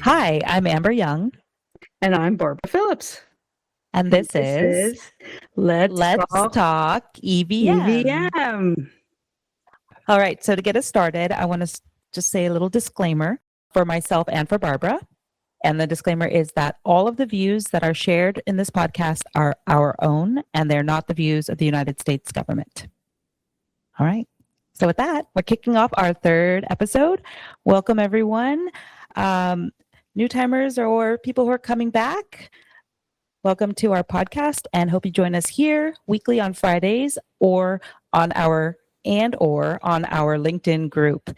Hi, I'm Amber Young, And I'm Barbara Phillips. and And this this is is Let's Let's Talk Talk EVM. EVM. All right, so to get us started, I want to just say a little disclaimer for myself and for Barbara. And the disclaimer is that all of the views that are shared in this podcast are our own, and they're not the views of the United States government. All right. So, with that, we're kicking off our third episode. Welcome, everyone. New timers or people who are coming back. Welcome to our podcast and hope you join us here weekly on Fridays or on our LinkedIn group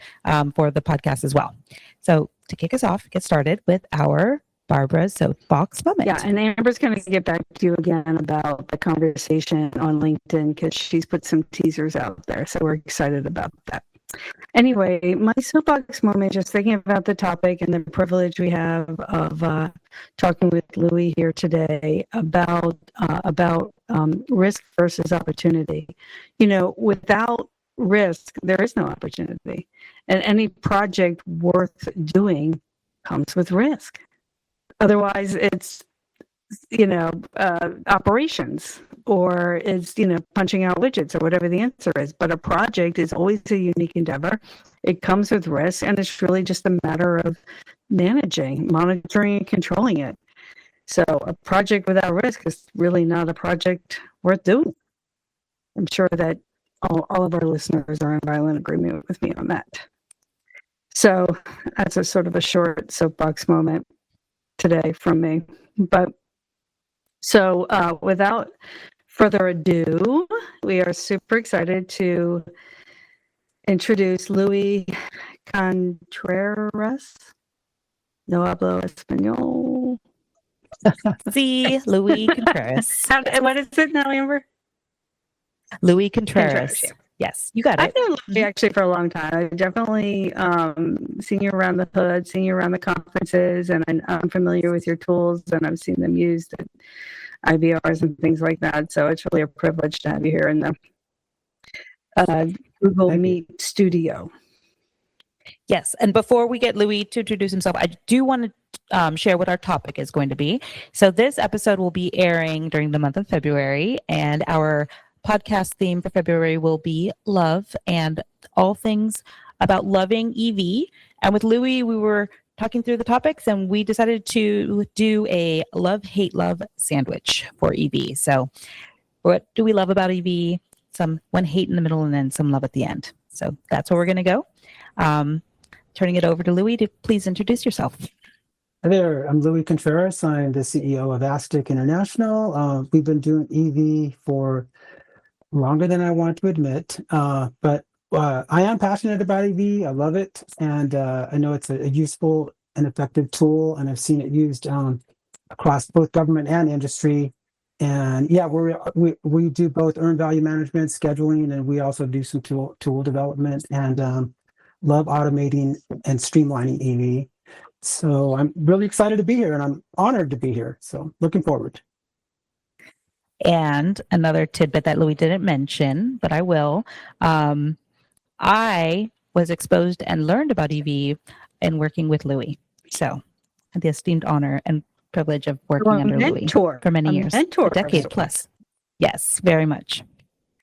for the podcast as well. So to kick us off, get started with our Barbara's Soapbox Moment. Yeah, and Amber's going to get back to you again about the conversation on LinkedIn because she's put some teasers out there. So we're excited about that. Anyway, my soapbox moment, just thinking about the topic and the privilege we have of talking with Louis here today about risk versus opportunity. You know, without risk, there is no opportunity, and any project worth doing comes with risk. Otherwise, it's operations, or it's punching out widgets, or whatever the answer is. But a project is always a unique endeavor. It comes with risk, and it's really just a matter of monitoring and controlling it. So a project without risk is really not a project worth doing. I'm sure that all of our listeners are in violent agreement with me on that. So that's a sort of a short soapbox moment today from me. But so without further ado, we are super excited to introduce Luis Contreras. No hablo español. See, Luis Contreras. What is it now, Amber? Luis Contreras. Yeah. Yes, you got it. I've known Louis actually for a long time. I've definitely seen you around the hood, seen you around the conferences, and I'm familiar with your tools, and I've seen them used at IVRs and things like that. So it's really a privilege to have you here in the Google Meet studio. Yes, and before we get Louis to introduce himself, I do want to share what our topic is going to be. So this episode will be airing during the month of February, and our podcast theme for February will be love and all things about loving EV. And with Louis, we were talking through the topics and we decided to do a love, hate, love sandwich for EV. So what do we love about EV? One hate in the middle and then some love at the end. So that's where we're going to go. Turning it over to Louis to please introduce yourself. Hi there, I'm Luis Contreras. I'm the CEO of AzTech International. We've been doing EV for longer than I want to admit, but I am passionate about EV. I love it, and I know it's a useful and effective tool, and I've seen it used across both government and industry. And yeah, we do both earned value management, scheduling, and we also do some tool development, and love automating and streamlining EV. So I'm really excited to be here, and I'm honored to be here. So looking forward. And another tidbit that Louis didn't mention, but I will. I was exposed and learned about EV in working with Louis. So the esteemed honor and privilege of working under Louis for many years, a decade plus. Yes, very much.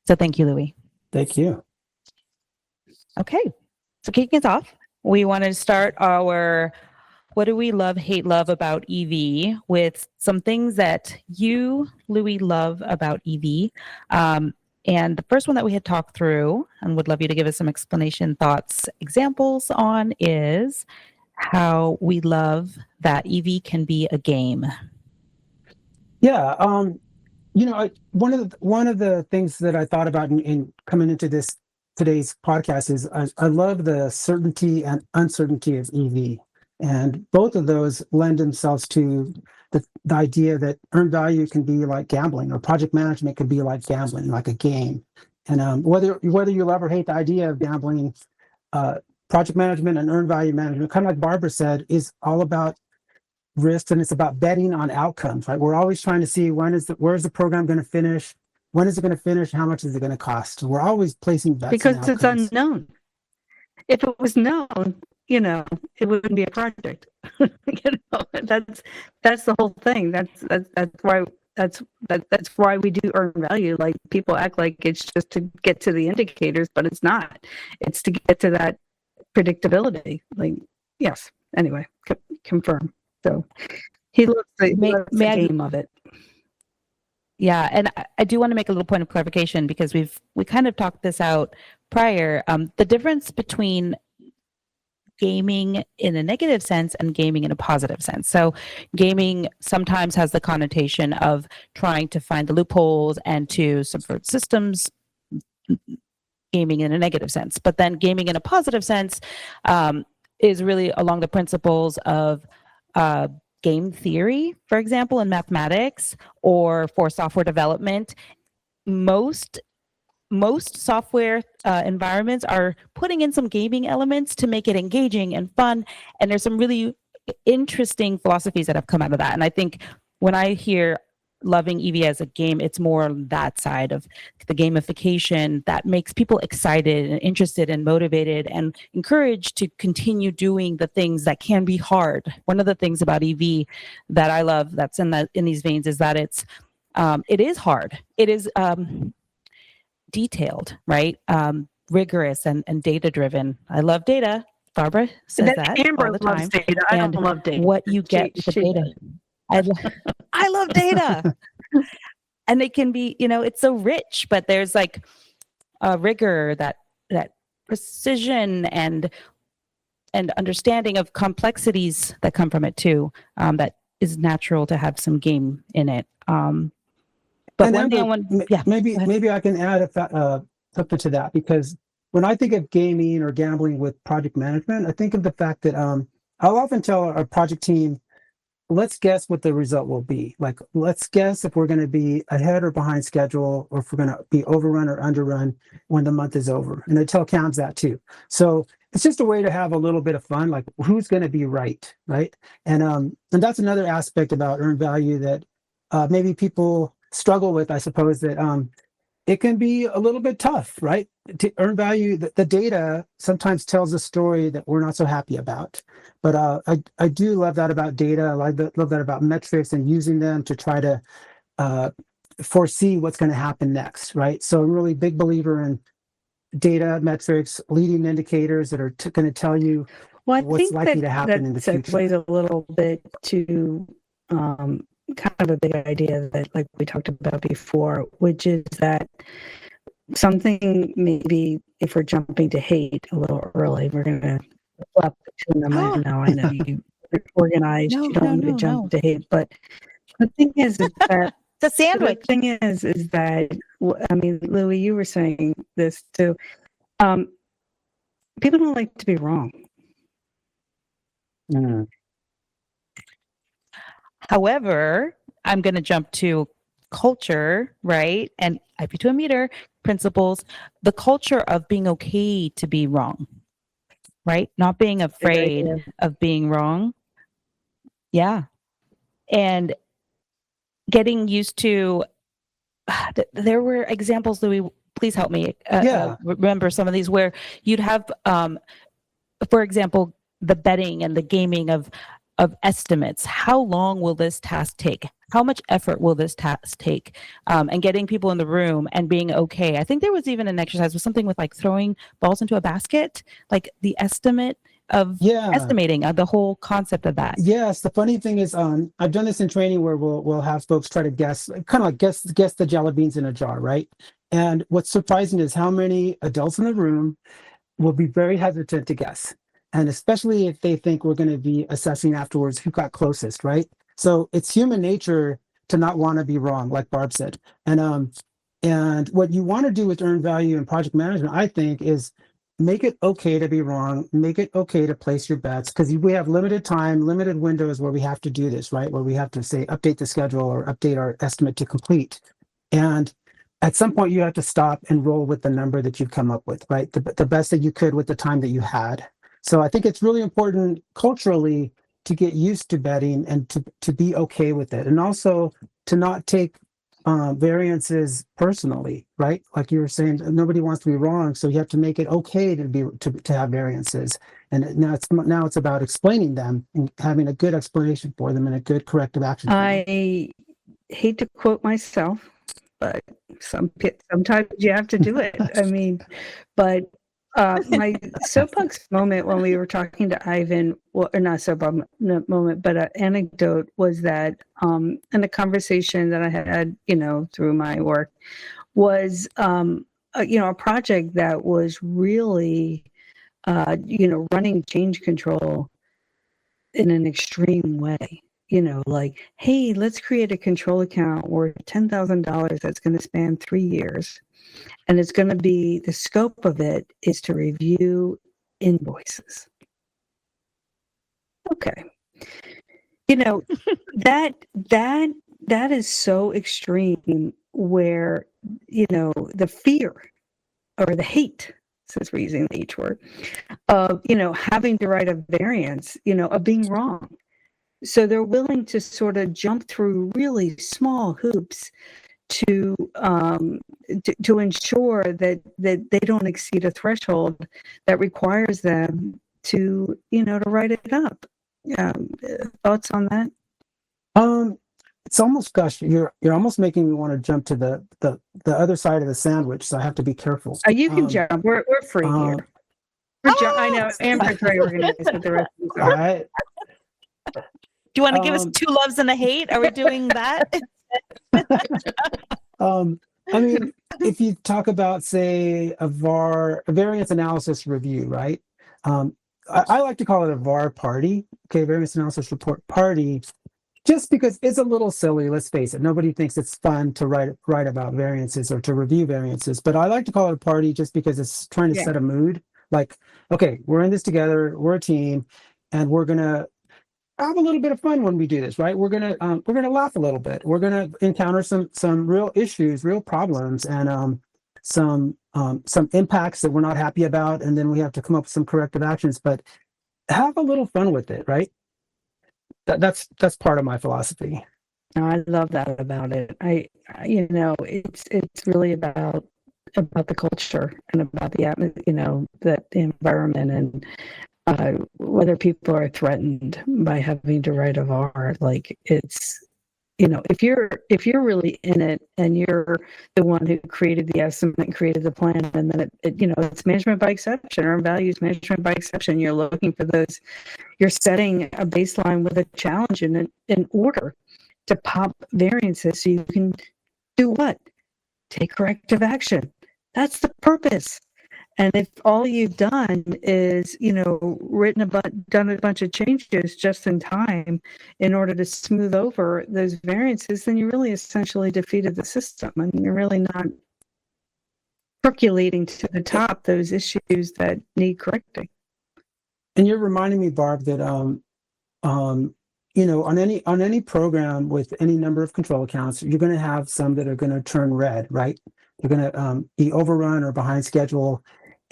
So thank you, Louis. Thank you. Okay, so kicking us off, we want to start our what do we love, hate, love about EV with some things that you, Louis, love about EV. And the first one that we had talked through and would love you to give us some explanation, thoughts, examples on is how we love that EV can be a game. Yeah, one of the things that I thought about in coming into today's podcast is I love the certainty and uncertainty of EV. And both of those lend themselves to the idea that earned value can be like gambling, or project management can be like gambling, like a game. And whether you love or hate the idea of gambling, project management and earned value management, kind of like Barbara said, is all about risk, and it's about betting on outcomes. Right? We're always trying to see where's the program going to finish, when is it going to finish, how much is it going to cost. So we're always placing bets because it's unknown. If it was known, you know, it wouldn't be a project. That's the whole thing. That's why we do earn value. Like, people act like it's just to get to the indicators, but it's not. It's to get to that predictability. Like, yes. Anyway, confirm. So he loves the game of it. Yeah, and I do want to make a little point of clarification, because we kind of talked this out prior. The difference between gaming in a negative sense and gaming in a positive sense. So gaming sometimes has the connotation of trying to find the loopholes and to subvert systems, gaming in a negative sense. But then gaming in a positive sense is really along the principles of game theory, for example, in mathematics or for software development. Most software environments are putting in some gaming elements to make it engaging and fun. And there's some really interesting philosophies that have come out of that. And I think when I hear loving EV as a game, it's more on that side of the gamification that makes people excited and interested and motivated and encouraged to continue doing the things that can be hard. One of the things about EV that I love that's in these veins is that it is hard. It is detailed, right? Rigorous and data driven. I love data. Barbara says that Amber all the loves time. data. I don't love data. What you get with the data. I love data. And it can be, it's so rich, but there's like a rigor, that precision and understanding of complexities that come from it too. That is natural to have some game in it. But one thing I want, maybe I can add something to that, because when I think of gaming or gambling with project management, I think of the fact that I'll often tell our project team, let's guess what the result will be. Like, let's guess if we're going to be ahead or behind schedule, or if we're going to be overrun or underrun when the month is over. And I tell CAMs that too. So it's just a way to have a little bit of fun, like who's going to be right? And that's another aspect about earned value that maybe people struggle with, I suppose, that it can be a little bit tough, right? To earn value, the data sometimes tells a story that we're not so happy about. But I do love that about data. I love that about metrics and using them to try to foresee what's going to happen next, right? So I'm really a big believer in data, metrics, leading indicators that are going to tell you what's likely to happen in the future. Segues a little bit to kind of a big idea that, like we talked about before, which is that something, maybe if we're jumping to hate a little early, we're going to flip between them. I know you're organized. You don't want to jump to hate, but the thing is that the sandwich. The thing is that, I mean, Louis, you were saying this too. People don't like to be wrong. Mm. However, I'm going to jump to culture, right? And IP to a meter principles, the culture of being okay to be wrong, right? Not being afraid of being wrong. Yeah. And getting used to, there were examples, Louis, please help me remember some of these, where you'd have, for example, the betting and the gaming of estimates. How long will this task take? How much effort will this task take? And getting people in the room and being okay. I think there was even an exercise with something with like throwing balls into a basket, like the estimate of estimating the whole concept of that. Yes, the funny thing is, I've done this in training where we'll have folks try to guess, kind of like guess the jelly beans in a jar, right? And what's surprising is how many adults in the room will be very hesitant to guess. And especially if they think we're going to be assessing afterwards who got closest, right? So it's human nature to not want to be wrong, like Barb said. And what you want to do with earned value and project management, I think, is make it okay to be wrong, make it okay to place your bets, because we have limited time, limited windows where we have to do this, right? Where we have to say, update the schedule or update our estimate to complete. And at some point you have to stop and roll with the number that you've come up with, right? The best that you could with the time that you had. So I think it's really important culturally to get used to betting and to be okay with it. And also to not take variances personally, right? Like you were saying, nobody wants to be wrong, so you have to make it okay to have variances. And now it's about explaining them and having a good explanation for them and a good corrective action plan. I hate to quote myself, but sometimes you have to do it. I mean, but my soapbox moment when we were talking to Ivan, well, or not soapbox moment, but an anecdote was that in a conversation that I had, through my work, was a project that was really, running change control in an extreme way. Like, hey, let's create a control account worth $10,000 that's going to span 3 years. And it's going to be, the scope of it is to review invoices. Okay. That is so extreme where, the fear or the hate, since we're using the H word, of, having to write a variance, of being wrong. So they're willing to sort of jump through really small hoops to ensure that they don't exceed a threshold that requires them to write it up. Thoughts on that? It's almost, gosh, you're almost making me want to jump to the other side of the sandwich, so I have to be careful. You can jump. We're free here. I know Amber's very organized with the rest of the All right. Do you want to give us 2 loves and a hate? Are we doing that? I mean, if you talk about, say, a variance analysis review, right? I like to call it a VAR party, okay, variance analysis report party, just because it's a little silly. Let's face it, nobody thinks it's fun to write about variances or to review variances. But I like to call it a party just because it's trying to set a mood. Like, okay, we're in this together, we're a team, and we're gonna have a little bit of fun when we do this, right? We're gonna laugh a little bit. We're gonna encounter some real issues, real problems, and some impacts that we're not happy about, and then we have to come up with some corrective actions. But have a little fun with it, right? That's part of my philosophy. No, I love that about it. It's really about the culture and about the environment, and whether people are threatened by having to write a VAR. Like, it's, if you're really in it and you're the one who created the estimate and created the plan, and then it's management by exception, or values management by exception, you're looking for those, you're setting a baseline with a challenge in order to pop variances so you can do what? Take corrective action. That's the purpose. And if all you've done is, done a bunch of changes just in time in order to smooth over those variances, then you really essentially defeated the system, and you're really not percolating to the top those issues that need correcting. And you're reminding me, Barb, that on any program with any number of control accounts, you're going to have some that are going to turn red, right? You're going to be overrun or behind schedule.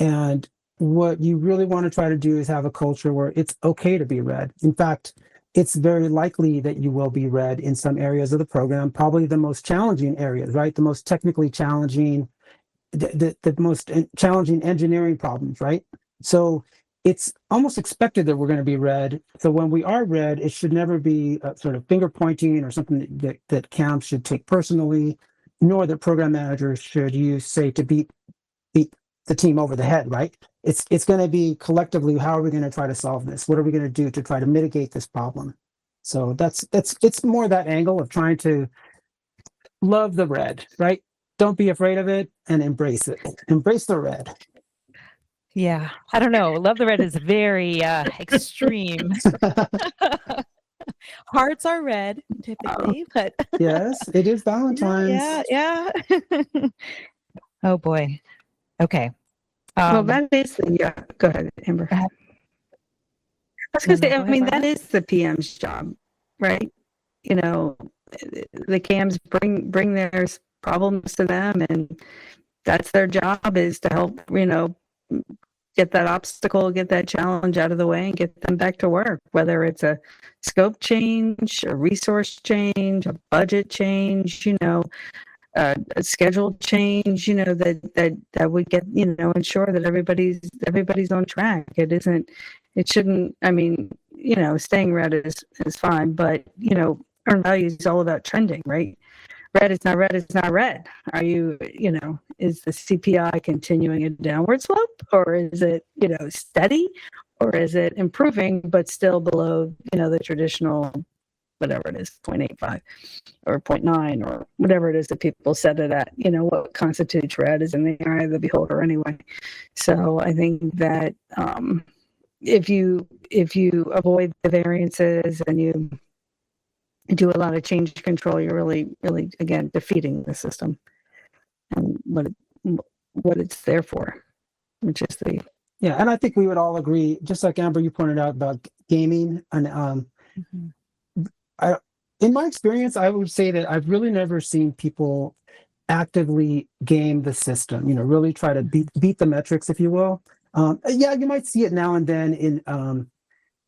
And what you really want to try to do is have a culture where it's okay to be red. In fact, it's very likely that you will be red in some areas of the program, probably the most challenging areas, right? The most technically challenging, the most challenging engineering problems, right? So it's almost expected that we're going to be red. So when we are red, it should never be a sort of finger pointing or something that CAMs should take personally, nor that program managers should use, say, to beat the team over the head, right? It's going to be collectively, how are we going to try to solve this? What are we going to do to try to mitigate this problem? So it's more that angle of trying to love the red, right? Don't be afraid of it and embrace it. Embrace the red. Yeah, I don't know. Love the red is very extreme. Hearts are red typically, but yes, it is Valentine's. Yeah. Oh boy. Okay. Well, that is go ahead, Amber. I was going to say, that is the PM's job, right? The CAMs bring their problems to them, and that's their job, is to help, get that obstacle, get that challenge out of the way and get them back to work, whether it's a scope change, a resource change, a budget change, a schedule change, that would get, ensure that everybody's on track. It shouldn't, I mean, staying red is fine, but, earned value is all about trending, right? Red is not red, it's not red. Are you, is the CPI continuing a downward slope, or is it, steady, or is it improving, but still below, the traditional, whatever it is, 0.85 or 0.9 or whatever it is that people set it at? What constitutes red is in the eye of the beholder anyway. So I think that if you avoid the variances and you do a lot of change control, you're really, really, again, defeating the system and what it's there for, which is the... Yeah, and I think we would all agree, just like Amber, you pointed out about gaming, and in my experience, I would say that I've really never seen people actively game the system, really try to beat the metrics, if you will. Yeah, you might see it now and then in,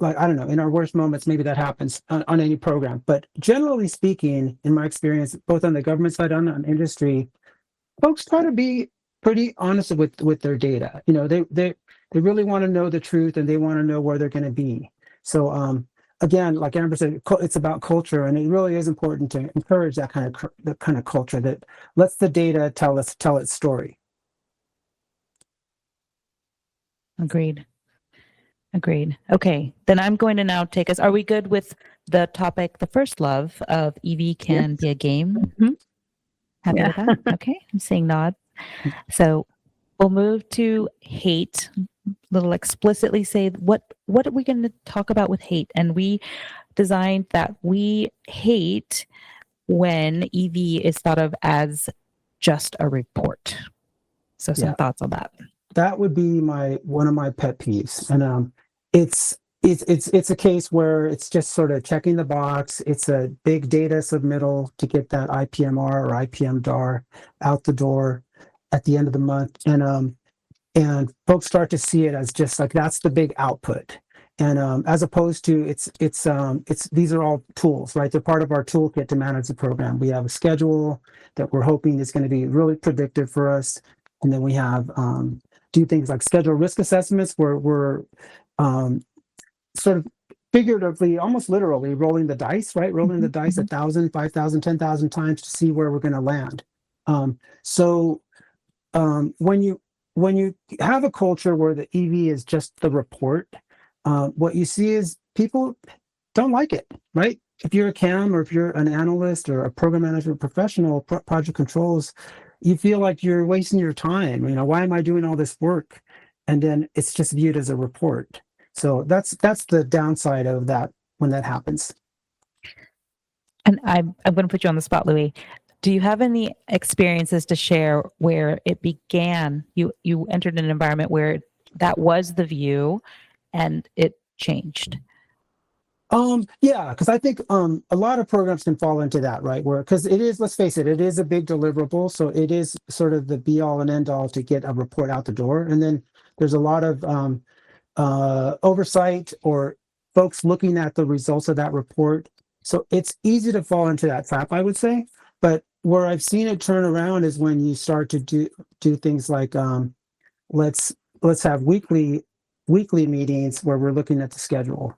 like, I don't know, in our worst moments, maybe that happens on any program. But generally speaking, in my experience, both on the government side and on industry, folks try to be pretty honest with their data. They really want to know the truth, and they want to know where they're going to be. So again, like Amber said, it's about culture, and it really is important to encourage that kind of culture that lets the data tell its story. Agreed. Okay, then I'm going to now take us. Are we good with the topic, the first love of EV can be a game? Mhm. Happy with that? Okay, I'm seeing nods. So we'll move to hate. Little explicitly say what are we going to talk about with hate? And we designed that we hate when EV is thought of as just a report. So some thoughts on that. That would be one of my pet peeves, and it's a case where it's just sort of checking the box. It's a big data submittal to get that IPMR or IPM-DAR out the door at the end of the month, and folks start to see it as just like that's the big output, and as opposed to it's these are all tools, right? They're part of our toolkit to manage the program. We have a schedule that we're hoping is going to be really predictive for us, and then we have do things like schedule risk assessments where we're sort of figuratively, almost literally rolling the dice, right? Rolling the dice 1,000, 5,000, 10,000 times to see where we're going to land. So when you have a culture where the EV is just the report, what you see is people don't like it, right? If you're a CAM or if you're an analyst or a program management professional, project controls, you feel like you're wasting your time. Why am I doing all this work? And then it's just viewed as a report. So that's the downside of that when that happens. And I'm going to put you on the spot, Louis. Do you have any experiences to share where it began? You entered an environment where that was the view, and it changed. Yeah, because I think a lot of programs can fall into that, right? Because it is, let's face it, it is a big deliverable. So it is sort of the be all and end all to get a report out the door. And then there's a lot of oversight or folks looking at the results of that report. So it's easy to fall into that trap, I would say. But where I've seen it turn around is when you start to do things like let's have weekly meetings where we're looking at the schedule.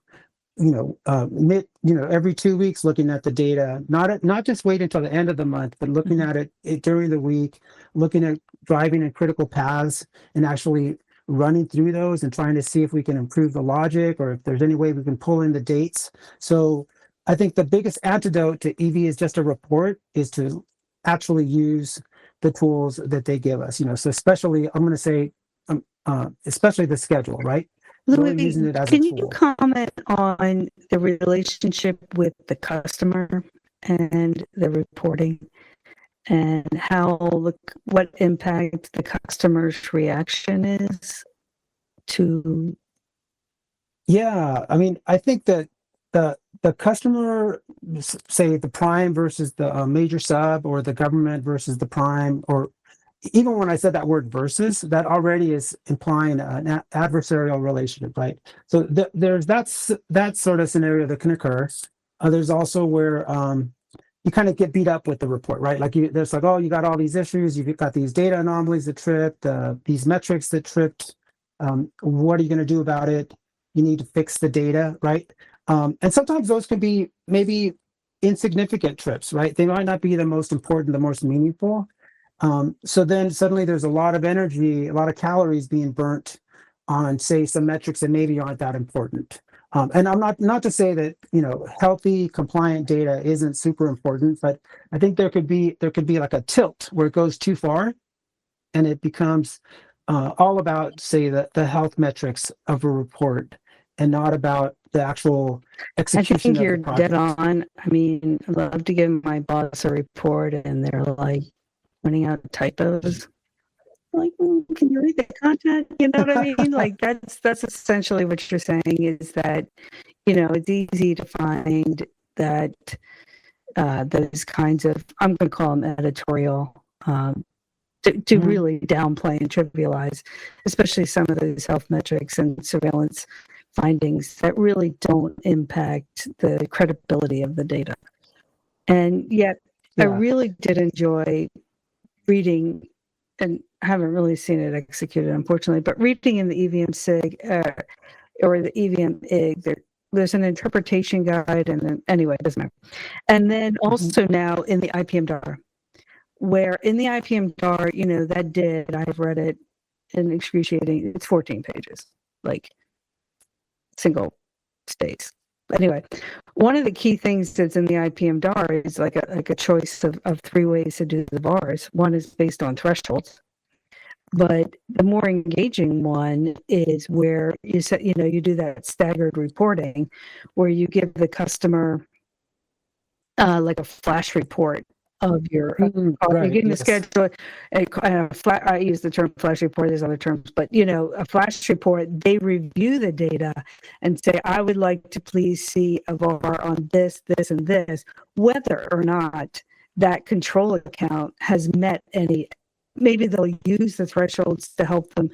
Every 2 weeks, looking at the data, not just wait until the end of the month, but looking at it during the week, looking at driving and critical paths and actually running through those and trying to see if we can improve the logic or if there's any way we can pull in the dates. So I think the biggest antidote to EV is just a report is to actually use the tools that they give us, so especially, I'm going to say, especially the schedule, right? Louis, Really using it as a can tool. you comment on the relationship with the customer and the reporting, and what impact the customer's reaction is to? Yeah, I mean, I think that the customer, say the prime versus the major sub, or the government versus the prime, or even when I said that word versus, that already is implying an adversarial relationship, right? So there's that sort of scenario that can occur. There's also where you kind of get beat up with the report, right? Like there's like, oh, you got all these issues, you've got these data anomalies that tripped, these metrics that tripped. What are you going to do about it? You need to fix the data, right? And sometimes those can be maybe insignificant trips, right? They might not be the most important, the most meaningful. So then suddenly there's a lot of energy, a lot of calories being burnt on, say, some metrics that maybe aren't that important. And I'm not to say that, healthy, compliant data isn't super important, but I think there could be like a tilt where it goes too far, and it becomes all about, say, the health metrics of a report, and not about the actual I execution think of the you're project. dead on. I mean, I love to give my boss a report and they're like pointing out typos. Like, can you read the content? You know what I mean? Like that's essentially what you're saying, is that, it's easy to find that those kinds of, I'm going to call them editorial, to really downplay and trivialize, especially some of those health metrics and surveillance findings that really don't impact the credibility of the data. And yet, I Yeah. really did enjoy reading, and I haven't really seen it executed, unfortunately, but reading in the EVM SIG or the EVM IG, there's an interpretation guide, and then anyway, it doesn't matter. And then also now in the IPM DAR, where in the IPM DAR, I've read it in excruciating, it's 14 pages, like single states. Anyway, one of the key things that's in the IPM DAR is like a choice of 3 ways to do the bars. One is based on thresholds, but the more engaging one is where you do that staggered reporting, where you give the customer like a flash report of your Right, you're getting the yes. schedule. I use the term flash report, there's other terms, but a flash report, they review the data and say, I would like to please see a VAR on this, and this, whether or not that control account has met any. Maybe they'll use the thresholds to help them,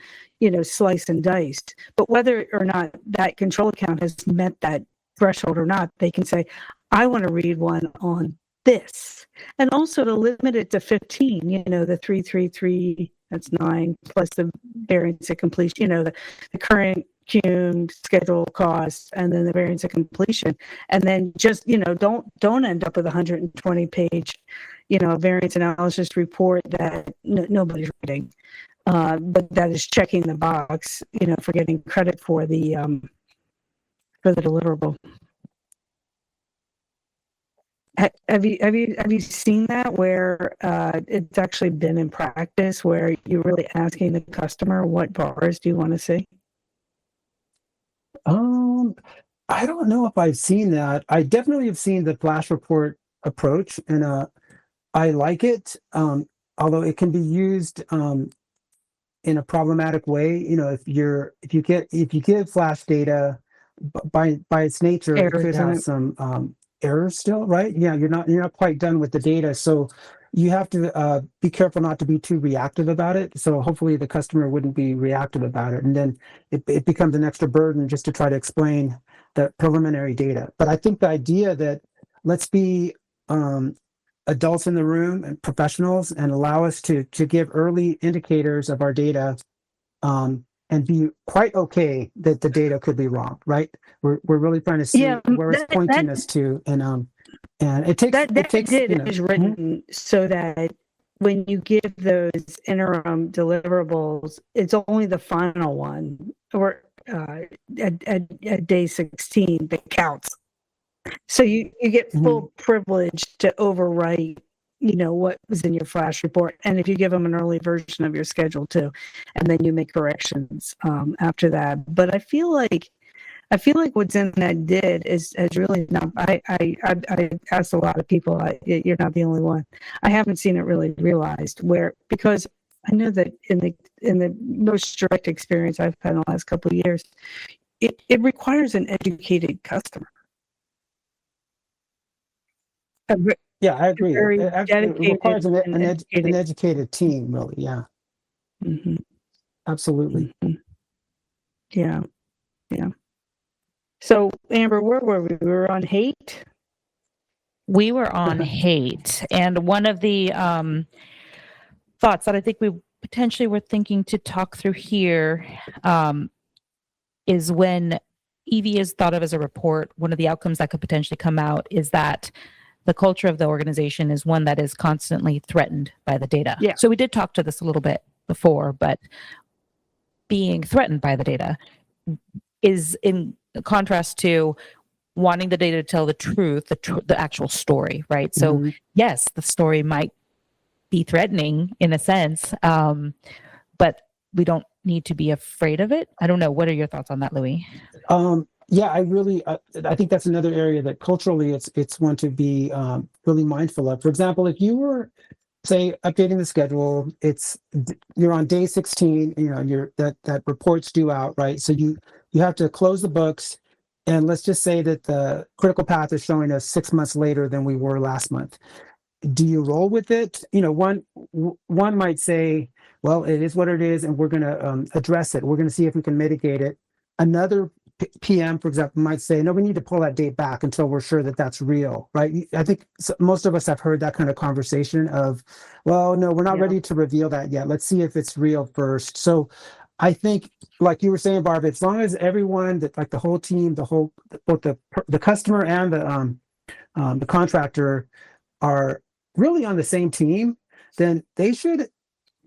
slice and dice, but whether or not that control account has met that threshold or not, they can say, I want to read one on this. And also to limit it to 15, the 333, that's 9, plus the variance of completion, the current cum schedule costs, and then the variance of completion. And then just, don't end up with a 120 page, variance analysis report that nobody's reading. But that is checking the box, for getting credit for the deliverable. Have you seen that where it's actually been in practice, where you're really asking the customer, what bars do you want to see? I don't know if I've seen that. I definitely have seen the flash report approach, and I like it. Although it can be used in a problematic way. If you give flash data, by its nature, it Errors could in have it. some errors still, right? Yeah, you're not quite done with the data, so you have to be careful not to be too reactive about it. So hopefully the customer wouldn't be reactive about it, and then it becomes an extra burden just to try to explain the preliminary data. But I think the idea that let's be adults in the room and professionals, and allow us to give early indicators of our data, and be quite okay that the data could be wrong, right? We're really trying to see where it's pointing us to, and it takes is written so that when you give those interim deliverables, it's only the final one, or at day 16, that counts. So you get full privilege to overwrite, what was in your flash report. And if you give them an early version of your schedule too, and then you make corrections after that. But I feel like what's in that DID is really not. I asked a lot of people. You're not the only one. I haven't seen it really realized, because I know that in the most direct experience I've had in the last couple of years, it requires an educated customer. Yeah, I agree. Very It requires dedicated and an educated. educated team, really. Yeah, Hmm. absolutely. Hmm. Yeah, yeah. So, Amber, where were we? We were on hate. We were on hate, and one of the thoughts that I think we potentially were thinking to talk through here is when EV is thought of as a report, one of the outcomes that could potentially come out is that the culture of the organization is one that is constantly threatened by the data. Yeah. So we did talk to this a little bit before, but being threatened by the data is in contrast to wanting the data to tell the truth, the actual story, right? So Mhm. yes, the story might be threatening in a sense, but we don't need to be afraid of it. I don't know. What are your thoughts on that, Louis? Yeah, I think that's another area that culturally it's one to be really mindful of. For example, if you were, say, updating the schedule, you're on day 16, that report's due out, right? So you have to close the books, and let's just say that the critical path is showing us 6 months later than we were last month. Do you roll with it? One might say, well, it is what it is, and we're going to address it. We're going to see if we can mitigate it. Another PM, for example, might say, no, we need to pull that date back until we're sure that that's real, right? I think most of us have heard that kind of conversation of, well, no, we're not ready to reveal that yet. Let's see if it's real first. So I think, like you were saying, Barbara, as long as everyone, that like the whole team, both the customer and the contractor are really on the same team, then they should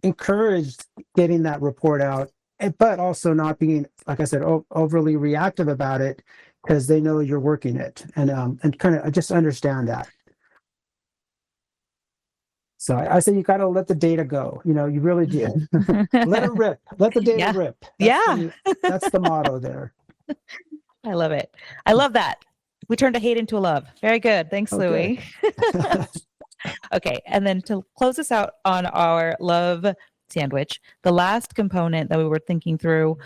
encourage getting that report out, but also not being, like I said, overly reactive about it, because they know you're working it, and kind of just understand that. So I say you got to let the data go. You really do. Let it rip. Let the data rip. That's the motto there. I love it. I love that. We turned a hate into a love. Very good. Thanks, Louis. Okay. And then to close us out on our love sandwich, the last component that we were thinking through,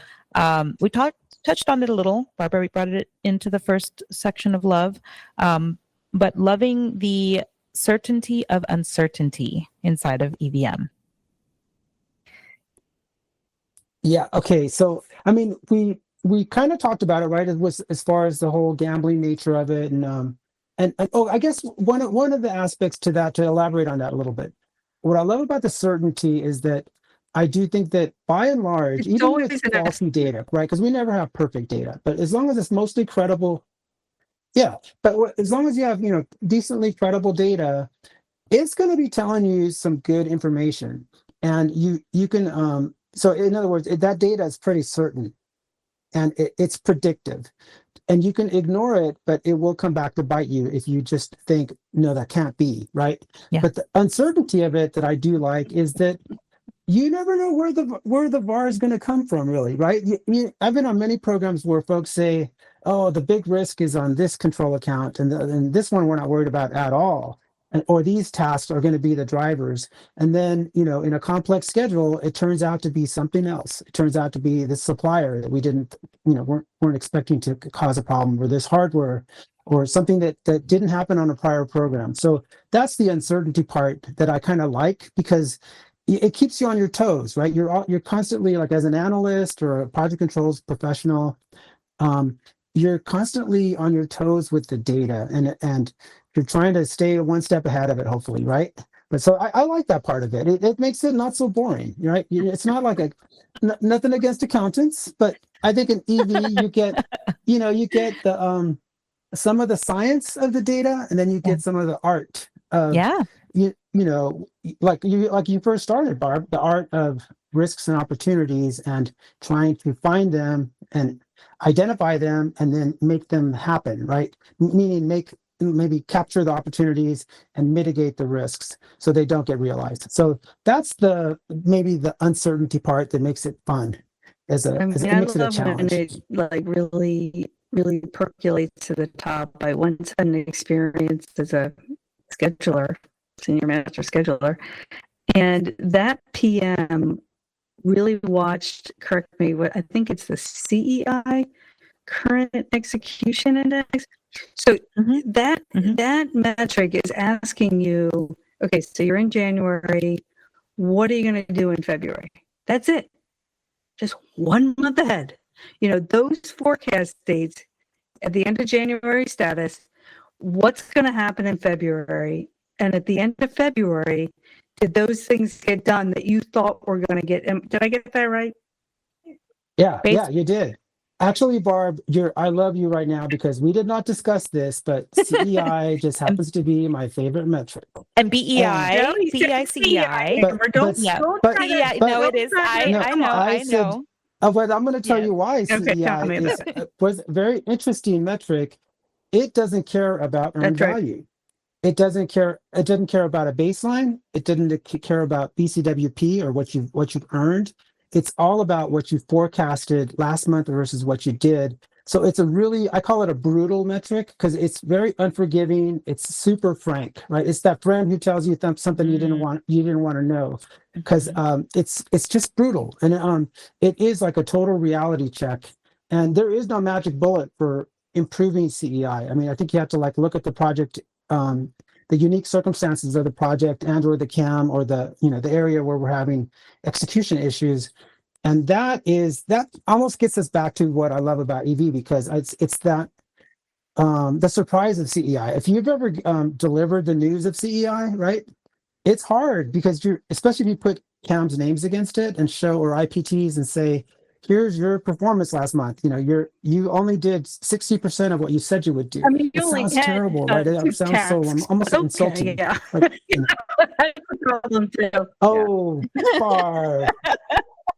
we touched on it a little. Barbara, we brought it into the first section of love, but loving the certainty of uncertainty inside of EVM. Yeah. Okay. So, I mean, we kind of talked about it, right? It was as far as the whole gambling nature of it, and I guess one of the aspects to that, to elaborate on that a little bit, what I love about the certainty is that I do think that by and large, It's even always with an faulty data, right? Because we never have perfect data, but as long as it's mostly credible, yeah. But as long as you have, decently credible data, it's going to be telling you some good information, and you can so in other words, that data is pretty certain, and it's predictive, and you can ignore it, but it will come back to bite you if you just think, no, that can't be right. Yeah. But the uncertainty of it that I do like is that you never know where the VAR is going to come from, really, right? I've been on many programs where folks say, oh, the big risk is on this control account, and this one we're not worried about at all, or these tasks are going to be the drivers. And then, in a complex schedule, it turns out to be something else. It turns out to be the supplier that we didn't, weren't expecting to cause a problem, or this hardware, or something that didn't happen on a prior program. So that's the uncertainty part that I kind of like, because it keeps you on your toes, right? You're constantly, like, as an analyst or a project controls professional, you're constantly on your toes with the data, and you're trying to stay one step ahead of it, hopefully, right? But so I like that part of it. It makes it not so boring, right? It's not like nothing against accountants, but I think in EV you get the some of the science of the data, and then you get some of the art of like you first started, Barb, the art of risks and opportunities, and trying to find them and identify them and then make them happen, right? Meaning maybe capture the opportunities and mitigate the risks so they don't get realized. So that's maybe the uncertainty part that makes it fun. It makes it a challenge. When it like really, really percolates to the top. I once had an experience as a scheduler, senior master scheduler, and that PM really watched, correct me, what I think it's the CEI, Current Execution Index, So Mhm. that Mhm. that metric is asking you, okay, so you're in January, what are you going to do in February? That's it. Just 1 month ahead. You know, those forecast dates at the end of January status, what's going to happen in February? And at the end of February, did those things get done that you thought were going to get? Did I get that right? Yeah, Based you did. Actually, Barb, I love you right now because we did not discuss this, but CEI just and, happens to be my favorite metric. and No, BEI, you said BEI, CEI. But Don't, Yeah. don't but try CEI. to, but No, it don't is. try to, no, I come know. on. I I said, know. but I'm going to tell Yes. you why Okay, tell CEI me is about it. was a very interesting metric. It doesn't care about earned That's right. value. It doesn't care. It doesn't care about a baseline. It doesn't care about BCWP or what you've earned. It's all about what you forecasted last month versus what you did. So it's a really, I call it a brutal metric because it's very unforgiving. It's super frank, right? It's that friend who tells you something you didn't want to know, because it's just brutal, and it is like a total reality check. And there is no magic bullet for improving CEI. I mean, I think you have to like look at the project, the unique circumstances of the project and or the CAM or the the area where we're having execution issues. And that almost gets us back to what I love about EV, because it's that the surprise of CEI. If you've ever delivered the news of CEI, right? It's hard because especially if you put CAM's names against it and show, or IPTs, and say, here's your performance last month. You only did 60% of what you said you would do. I mean, It you only sounds had terrible, right? It 2 sounds so tasks. almost Okay, insulting. yeah. Like, That's a problem too. Yeah. oh,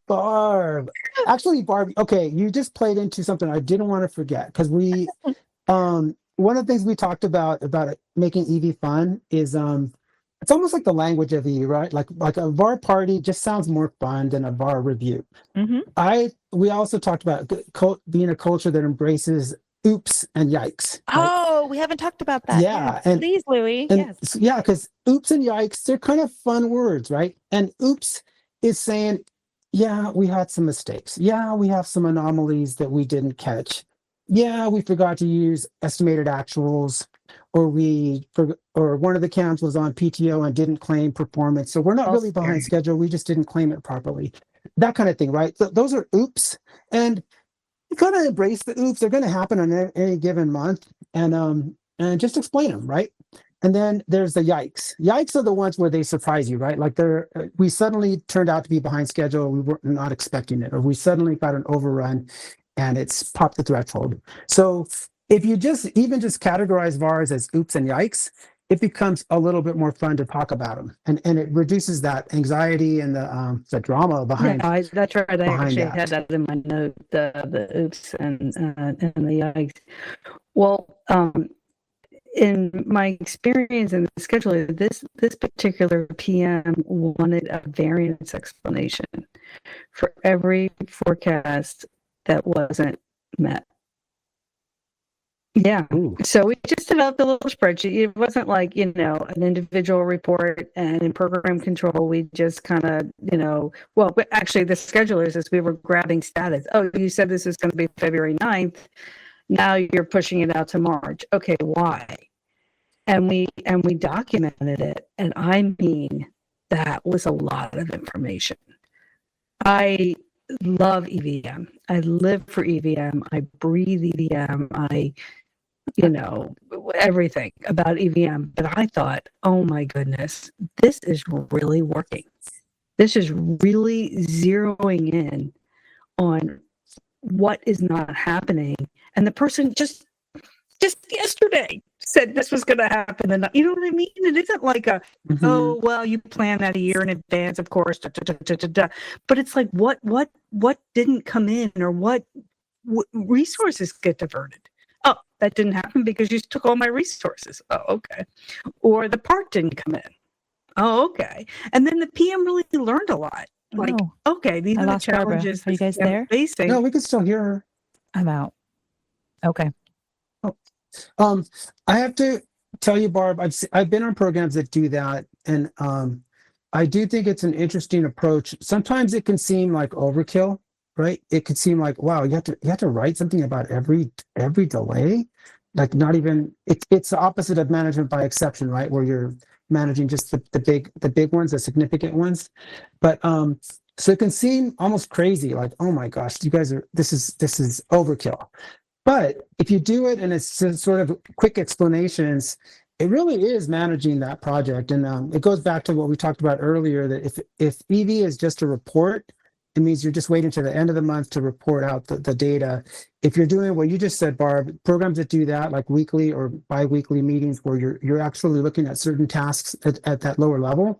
Barb. Actually, Barb, okay, you just played into something I didn't want to forget, because one of the things we talked about it making EV fun is it's almost like the language of EV, right? Like a VAR party just sounds more fun than a VAR review. We also talked about being a culture that embraces oops and yikes. Right? Oh, we haven't talked about that. Yeah, Yes. Please, Louis. and Yes. yeah, because oops and yikes, they're kind of fun words, right? And oops is saying, yeah, we had some mistakes. Yeah, we have some anomalies that we didn't catch. Yeah, we forgot to use estimated actuals, or one of the CAMs was on PTO and didn't claim performance. So we're not really behind schedule. We just didn't claim it properly. That kind of thing, right? Those are oops. And you kind of embrace the oops. They're going to happen on any given month, and just explain them, right? And then there's the yikes. Yikes are the ones where they surprise you, right? Like we suddenly turned out to be behind schedule. We were not expecting it, or we suddenly got an overrun and it's popped the threshold. So if you just categorize VARs as oops and yikes, it becomes a little bit more fun to talk about them, and it reduces that anxiety and the drama behind. Yeah, that's right. I actually that. had that in my note, the oops and the yikes. Well, in my experience in the scheduler, this particular PM wanted a variance explanation for every forecast that wasn't met. Yeah. Ooh. So we just developed a little spreadsheet. It wasn't like, an individual report, and in program control, we just kind of, well, actually the schedulers, as we were grabbing status. Oh, you said this is going to be February 9th. Now you're pushing it out to March. Okay, why? And we documented it. And I mean, that was a lot of information. I love EVM. I live for EVM. I breathe EVM. Everything about EVM. But I thought, oh my goodness, this is really working. This is really zeroing in on what is not happening. And the person just yesterday said this was going to happen. And you know what I mean? It isn't like oh, well, you plan that a year in advance, of course. But it's like, what didn't come in, or what resources get diverted? Oh, that didn't happen because you took all my resources. Oh, okay. Or the part didn't come in. Oh, okay. And then the PM really learned a lot. Like, okay, these are the challenges. Are you guys there? Facing. No, we can still hear her. I'm out. Okay. I have to tell you, Barb, I've been on programs that do that, and I do think it's an interesting approach. Sometimes it can seem like overkill, right? It could seem like, wow, you have to write something about every delay. like not even, it's the opposite of management by exception, right? Where you're managing just the big ones, the significant ones. But so it can seem almost crazy, like, oh my gosh, you guys are, this is overkill. But if you do it and it's just sort of quick explanations, it really is managing that project. And it goes back to what we talked about earlier, that if EV is just a report, it means you're just waiting to the end of the month to report out the data. If you're doing what you just said, Barb, programs that do that, like weekly or bi-weekly meetings where you're actually looking at certain tasks at that lower level,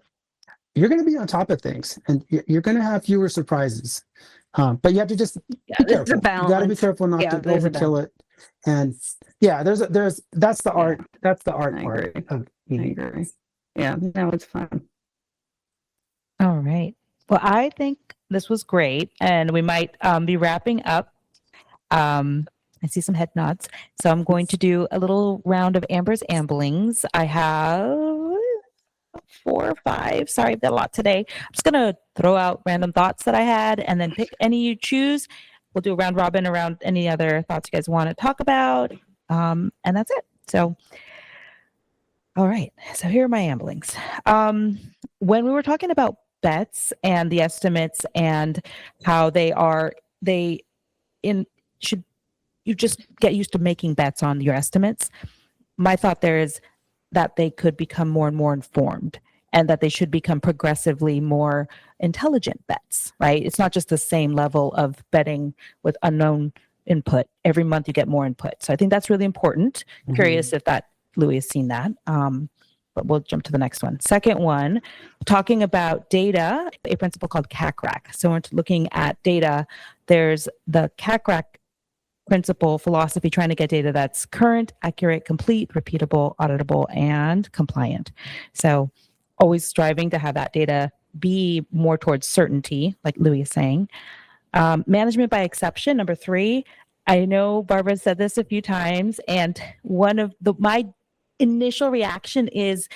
you're going to be on top of things and you're going to have fewer surprises. But you have to just be careful. You got to be careful not to overkill it. And yeah, that's the art. That's the art part of EV. I agree. Yeah, no, it's fun. All right. Well, I think this was great, and we might be wrapping up. I see some head nods, so I'm going to do a little round of Amber's amblings. I have 4 or 5. Sorry, I've got a lot today. I'm just gonna throw out random thoughts that I had, and then pick any you choose. We'll do a round robin around any other thoughts you guys want to talk about, and that's it. So, all right. So here are my amblings. When we were talking about bets and the estimates and how you just get used to making bets on your estimates. My thought there is that they could become more and more informed and that they should become progressively more intelligent bets, right? It's not just the same level of betting with unknown input. Every month you get more input. So I think that's really important. Mm-hmm. Curious if Louis has seen that. But we'll jump to the next one. Second one, talking about data, a principle called CAC-RAC. So when we're looking at data, there's the CAC-RAC principle philosophy, trying to get data that's current, accurate, complete, repeatable, auditable, and compliant. So always striving to have that data be more towards certainty, like Louis is saying. Management by exception, number 3. I know Barbara said this a few times, and one of my initial reaction is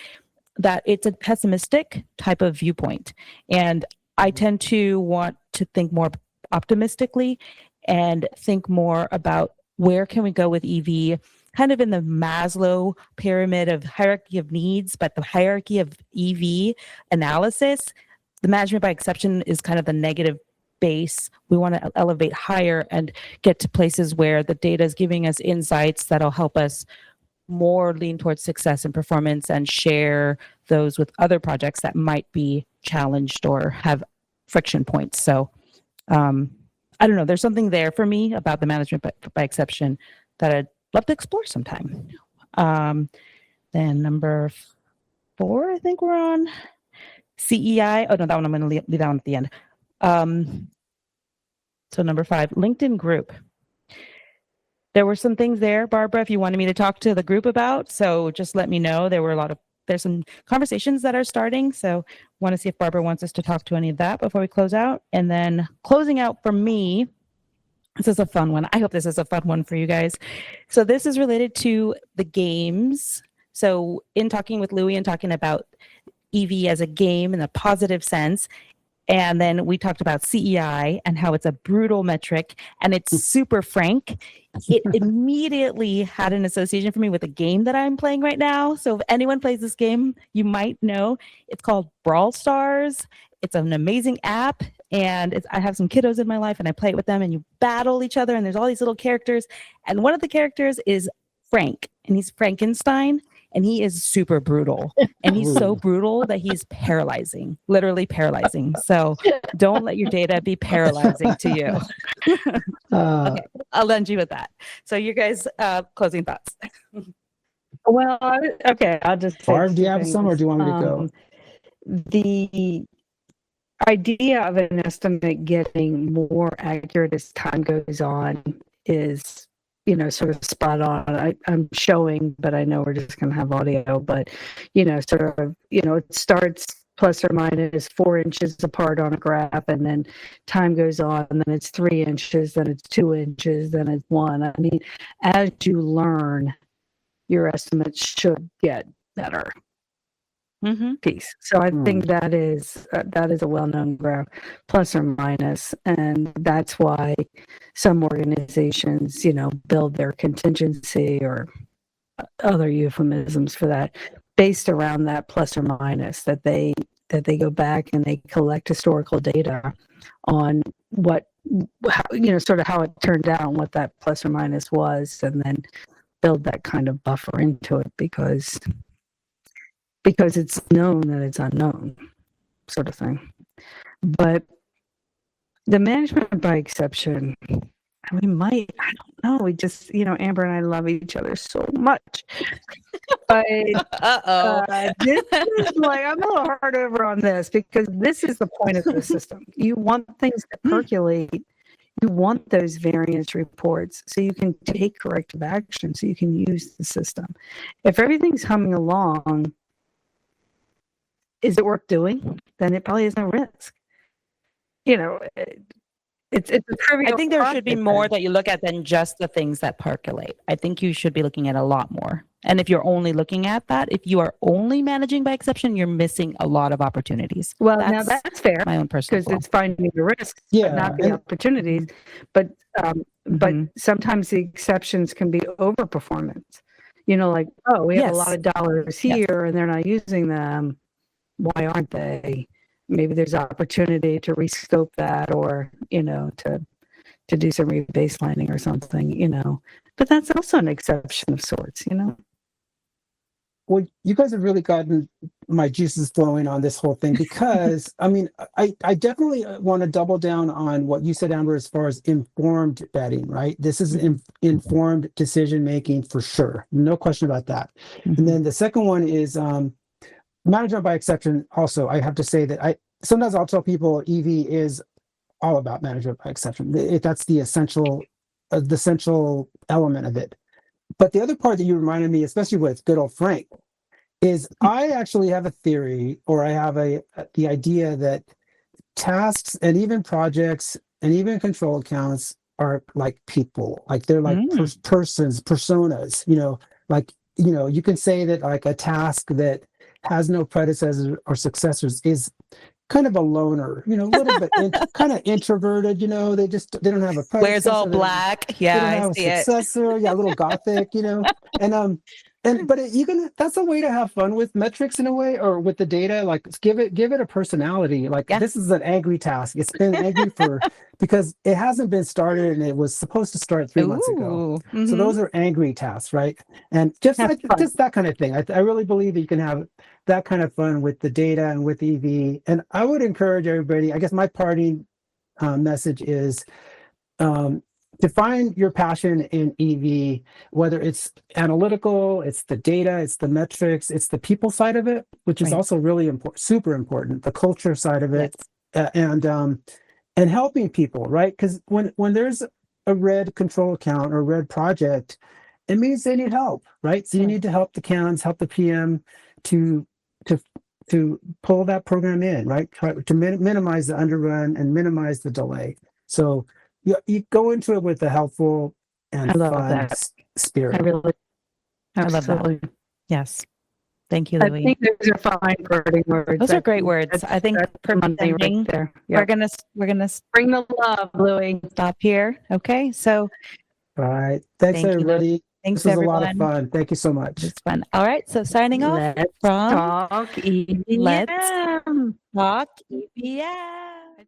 that it's a pessimistic type of viewpoint. And I tend to want to think more optimistically and think more about where can we go with EV, kind of in the Maslow pyramid of hierarchy of needs, but the hierarchy of EV analysis, the management by exception is kind of the negative base. We want to elevate higher and get to places where the data is giving us insights that'll help us more lean towards success and performance and share those with other projects that might be challenged or have friction points. So I don't know, there's something there for me about the management by exception that I'd love to explore sometime. Then number 4, I think we're on CEI. Oh no, that one I'm going to leave that one at the end. So number 5, LinkedIn group. There were some things there, Barbara, if you wanted me to talk to the group about. So just let me know. There's some conversations that are starting. So want to see if Barbara wants us to talk to any of that before we close out. And then closing out for me, this is a fun one. I hope this is a fun one for you guys. So this is related to the games. So in talking with Louis and talking about EV as a game in a positive sense, and then we talked about CEI and how it's a brutal metric and it's super frank. It immediately had an association for me with a game that I'm playing right now. So if anyone plays this game, you might know. It's called Brawl Stars. It's an amazing app. And I have some kiddos in my life and I play it with them and you battle each other and there's all these little characters. And one of the characters is Frank and he's Frankenstein. And he is super brutal. And he's so brutal that he's paralyzing, literally paralyzing. So don't let your data be paralyzing to you. Okay, I'll end you with that. So you guys, closing thoughts. Well, okay, I'll just say Barb, do you have some or do you want me to go? The idea of an estimate getting more accurate as time goes on is sort of spot on. I'm showing, but I know we're just going to have audio, but, sort of, it starts plus or minus 4 inches apart on a graph, and then time goes on, and then it's 3 inches, then it's 2 inches, then it's 1. I mean, as you learn, your estimates should get better. Piece. So I think that is a well-known graph, plus or minus, and that's why some organizations, build their contingency or other euphemisms for that, based around that plus or minus, that they go back and they collect historical data on sort of how it turned out and what that plus or minus was, and then build that kind of buffer into it because it's known that it's unknown, sort of thing. But the management by exception, I don't know. We just, Amber and I love each other so much. But this is like, I'm a little hard over on this because this is the point of the system. You want things to percolate. You want those variance reports so you can take corrective action, so you can use the system. If everything's humming along, is it worth doing? Then it probably has no risk. It's a trivial I think there should be project more then. that you look at than just the things that percolate. I think you should be looking at a lot more. And if you're only looking at that, if you are only managing by exception, you're missing a lot of opportunities. Well, now that's fair my own personal because goal. it's finding the risks, but not the opportunities. But sometimes the exceptions can be overperformance. Like, oh, we have a lot of dollars here and they're not using them. Why aren't they? Maybe there's opportunity to rescope that, or to do some rebaselining or something. But that's also an exception of sorts. Well, you guys have really gotten my juices flowing on this whole thing because, I definitely want to double down on what you said, Amber, as far as informed betting, right? This is informed decision-making for sure. No question about that. Mm-hmm. And then the second one is management by exception. Also, I have to say that sometimes I'll tell people EV is all about management by exception. That's the essential element of it. But the other part that you reminded me, especially with good old Frank, is I actually have a theory, or I have the idea that tasks and even projects and even control accounts are like people, like they're like persons, personas. You can say that like a task that has no predecessors or successors is kind of a loner, a little bit kind of introverted, they don't have a predecessor. Wears all black. Yeah, they don't have a successor. Yeah, a little gothic, but that's a way to have fun with metrics in a way, or with the data. Like give it a personality. Like this is an angry task. It's been angry because it hasn't been started and it was supposed to start 3 months ago. Mm-hmm. So those are angry tasks, right? And just that kind of thing. I really believe that you can have that kind of fun with the data and with EV. And I would encourage everybody. I guess my parting message is to find your passion in EV, whether it's analytical, it's the data, it's the metrics, it's the people side of it, which is also really important, super important, the culture side of it, and helping people, right? Because when there's a red control account or a red project, it means they need help, right? So you need to help the CANs, help the PM to pull that program in, right? Try to minimize the underrun and minimize the delay. So you go into it with a helpful and fun spirit. I love that. Yes. Thank you, Louis. I think those are fine parting words. Those are great words. I think perfect ending. Right there. Yep. We're gonna bring the love, Louis. Stop here. Okay. So all right. Thanks everybody. Thanks, this was everyone. A lot of fun. Thank you so much. It's fun. All right. So signing off Let's from talk EVM. Let's talk EVM.